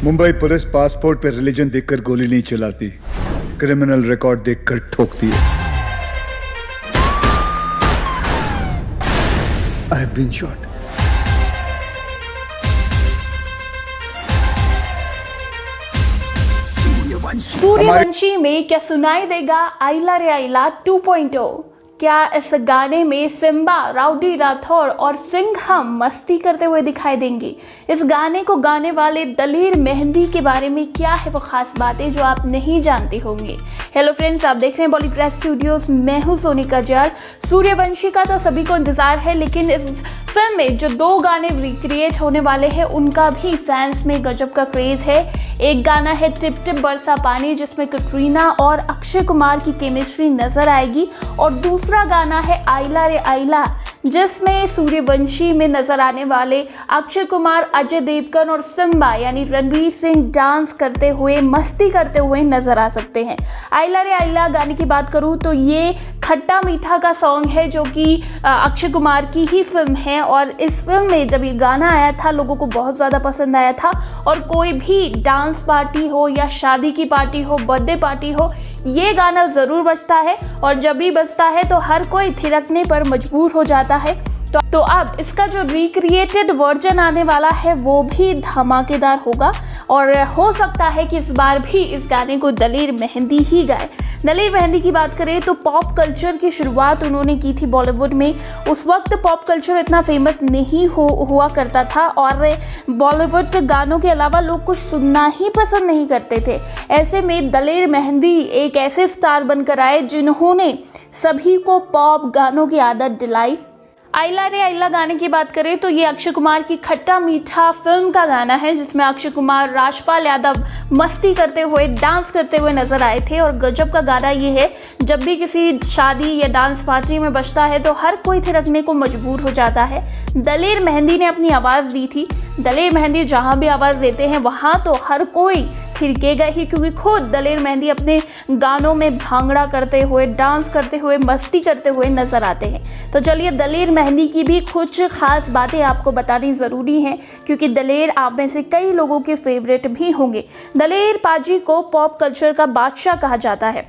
Mumbai police passport पे religion देखकर गोली नहीं चलाती, क्रिमिनल रिकॉर्ड देखकर ठोकती है। I have been shot. Suryavanshi में क्या सुनाई देगा आइला रे आइला 2.0? क्या इस गाने में सिम्बा, राउडी राठौर और सिंघम मस्ती करते हुए दिखाई देंगे? इस गाने को गाने वाले दलेर मेहंदी के बारे में क्या है वो खास बातें जो आप नहीं जानते होंगे? हेलो फ्रेंड्स, आप देख रहे हैं बॉलीवुड स्टूडियोज। मैं हूं सोनिका जाल। सूर्यवंशी का तो सभी को इंतजार है, लेकिन इस फिल्म में जो 2 गाने रिक्रिएट होने वाले हैं उनका भी फैंस में गजब का क्रेज है। एक गाना है टिप टिप बरसा पानी, जिसमें कटरीना और अक्षय कुमार की केमिस्ट्री नजर आएगी, और दूसरा गाना है आइला रे आइला, जिसमें सूर्यवंशी में नजर आने वाले अक्षय कुमार, अजय देवगन और सिम्बा यानी रणवीर सिंह डांस करते हुए, मस्ती करते हुए नजर आ सकते हैं। आइला रे आइला गाने की बात करूं तो ये खट्टा मीठा का सॉन्ग है, जो कि अक्षय कुमार की ही फिल्म है, और इस फिल्म में जब ये गाना आया था लोगों को बहुत ज़्यादा पसंद आया था। और कोई भी डांस पार्टी हो या शादी की पार्टी हो, बर्थडे पार्टी हो, ये गाना ज़रूर बजता है, और जब भी बजता है तो हर कोई थिरकने पर मजबूर हो जाता है। तो अब इसका जो रिक्रिएटेड वर्जन आने वाला है वो भी धमाकेदार होगा, और हो सकता है कि इस बार भी इस गाने को दलेर मेहंदी ही गाए। दलेर मेहंदी की बात करें तो पॉप कल्चर की शुरुआत उन्होंने की थी बॉलीवुड में। उस वक्त पॉप कल्चर इतना फेमस नहीं हुआ करता था, और बॉलीवुड गानों के अलावा लोग कुछ सुनना ही पसंद नहीं करते थे। ऐसे में दलेर मेहंदी एक ऐसे स्टार बनकर आए जिन्होंने सभी को पॉप गानों की आदत दिलाई। आइला रे आइला गाने की बात करें तो ये अक्षय कुमार की खट्टा मीठा फिल्म का गाना है, जिसमें अक्षय कुमार, राजपाल यादव मस्ती करते हुए, डांस करते हुए नजर आए थे। और गजब का गाना ये है, जब भी किसी शादी या डांस पार्टी में बजता है तो हर कोई थिरकने को मजबूर हो जाता है। दलेर मेहंदी ने अपनी आवाज़ दी थी। दलेर मेहंदी जहाँ भी आवाज़ देते हैं वहाँ तो हर कोई थिरकेगा ही, क्योंकि खुद दलेर मेहंदी अपने गानों में भांगड़ा करते हुए, डांस करते हुए, मस्ती करते हुए नजर आते हैं। तो चलिए दलेर मेहंदी की भी कुछ खास बातें आपको बतानी ज़रूरी हैं, क्योंकि दलेर आप में से कई लोगों के फेवरेट भी होंगे। दलेर पाजी को पॉप कल्चर का बादशाह कहा जाता है।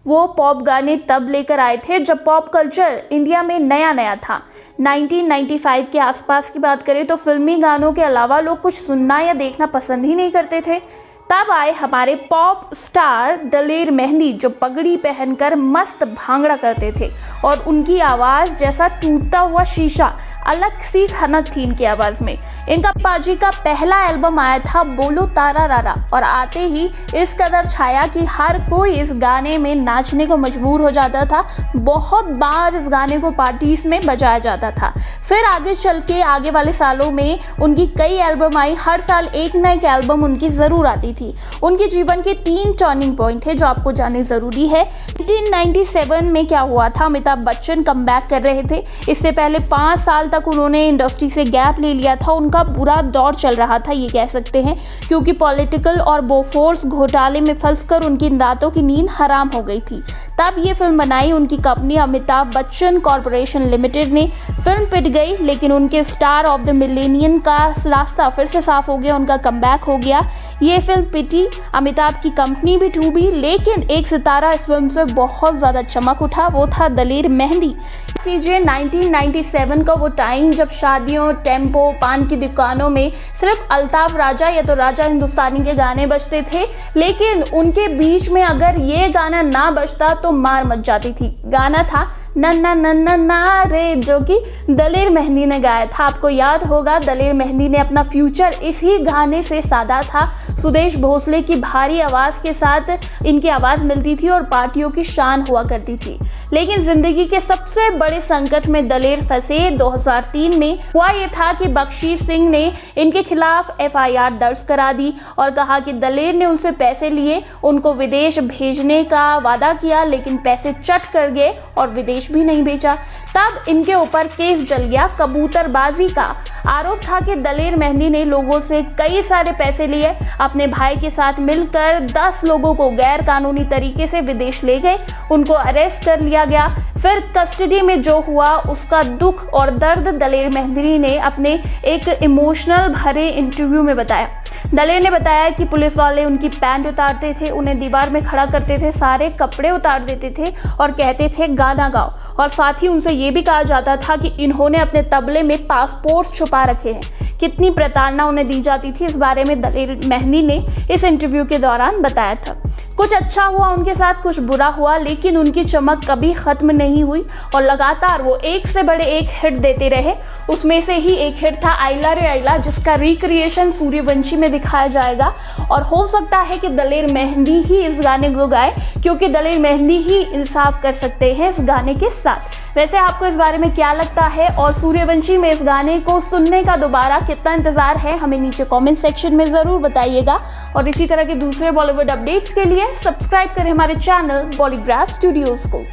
वो पॉप गाने तब लेकर आए थे जब पॉप कल्चर इंडिया में नया नया था। 1995 के आसपास की बात करें तो फिल्मी गानों के अलावा लोग कुछ सुनना या देखना पसंद ही नहीं करते थे। तब आए हमारे पॉप स्टार दलेर मेहंदी, जो पगड़ी पहनकर मस्त भांगड़ा करते थे, और उनकी आवाज़ जैसा टूटता हुआ शीशा, अलग सी खनक थी इनकी आवाज़ में। इनका पाजी का पहला एल्बम आया था बोलो तारा रारा, और आते ही इस कदर छाया कि हर कोई इस गाने में नाचने को मजबूर हो जाता था। बहुत बार इस गाने को पार्टीज में बजाया जाता था। फिर आगे चल के आगे वाले सालों में उनकी कई एल्बम आई। हर साल एक न एक एल्बम उनकी ज़रूर आती थी। उनके जीवन के 3 टर्निंग पॉइंट है जो आपको जानने ज़रूरी है। 1997 में क्या हुआ था, अमिताभ बच्चन कम बैक कर रहे थे। इससे पहले 5 साल तक उन्होंने इंडस्ट्री से गैप ले लिया था। उनका बुरा दौर चल रहा था, ये कह सकते हैं, क्योंकि पॉलिटिकल और बोफोर्स घोटाले में फंसकर उनकी रातों की नींद हराम हो गई थी। तब ये फिल्म बनाई उनकी company Amitabh Bachchan corporation limited ने। फिल्म पिट गई, लेकिन उनके स्टार ऑफ द मिलेनियम का रास्ता फिर से साफ हो गया, उनका कमबैक हो गया। ये फिल्म पिटी, अमिताभ की कंपनी भी डूबी, लेकिन एक सितारा इस फिल्म से बहुत ज़्यादा चमक उठा, वो था दलेर मेहंदी। कीजिए 1997 का वो टाइम जब शादियों, टेम्पो, पान की दुकानों में सिर्फ अल्ताफ राजा या तो राजा हिंदुस्तानी के गाने बजते थे, लेकिन उनके बीच में अगर ये गाना ना बजता तो मार मच जाती थी। गाना था नन्ना नन्ना ना रे, जो कि दलेर मेहंदी ने गाया था। आपको याद होगा दलेर मेहंदी ने अपना फ्यूचर इसी गाने से साधा था। सुदेश भोसले की भारी आवाज़ के साथ इनकी आवाज़ मिलती थी और पार्टियों की शान हुआ करती थी। लेकिन ज़िंदगी के सबसे बड़े संकट में दलेर फंसे। 2003 में हुआ ये था कि बख्शी सिंह ने इनके खिलाफ FIR दर्ज करा दी और कहा कि दलेर ने उनसे पैसे लिए, उनको विदेश भेजने का वादा किया, लेकिन पैसे चट कर गए और विदेश भी नहीं भेजा। तब इनके ऊपर केस चल गया कबूतरबाजी का। आरोप था कि दलेर मेहंदी ने लोगों से कई सारे पैसे लिए, अपने भाई के साथ मिलकर 10 लोगों को गैर कानूनी तरीके से विदेश ले गए, उनको अरेस्ट कर लिया गया। फिर कस्टडी में जो हुआ उसका दुख और दर्द दलेर मेहंदी ने अपने एक इमोशनल भरे इंटरव्यू में बताया। दलेर ने बताया कि पुलिस वाले उनकी पैंट उतारते थे, उन्हें दीवार में खड़ा करते थे, सारे कपड़े उतार देते थे और कहते थे गाना गाओ, और साथ ही उनसे ये भी कहा जाता था कि इन्होंने अपने तबले में पासपोर्ट छुपा रखे हैं। कितनी प्रताड़ना उन्हें दी जाती थी, इस बारे में दलेर मेहंदी ने इस इंटरव्यू के दौरान बताया था। कुछ अच्छा हुआ उनके साथ, कुछ बुरा हुआ, लेकिन उनकी चमक कभी ख़त्म नहीं हुई और लगातार वो एक से बड़े एक हिट देते रहे। उसमें से ही एक हिट था आइला रे आइला, जिसका रिक्रिएशन सूर्यवंशी में दिखाया जाएगा और हो सकता है कि दलेर मेहंदी ही इस गाने को गाए, क्योंकि दलेर मेहंदी ही इंसाफ कर सकते हैं इस गाने के साथ। वैसे आपको इस बारे में क्या लगता है और सूर्यवंशी में इस गाने को सुनने का दोबारा कितना इंतज़ार है, हमें नीचे कमेंट सेक्शन में ज़रूर बताइएगा। और इसी तरह के दूसरे बॉलीवुड अपडेट्स के लिए सब्सक्राइब करें हमारे चैनल बॉलीग्राफ स्टूडियोज़ को।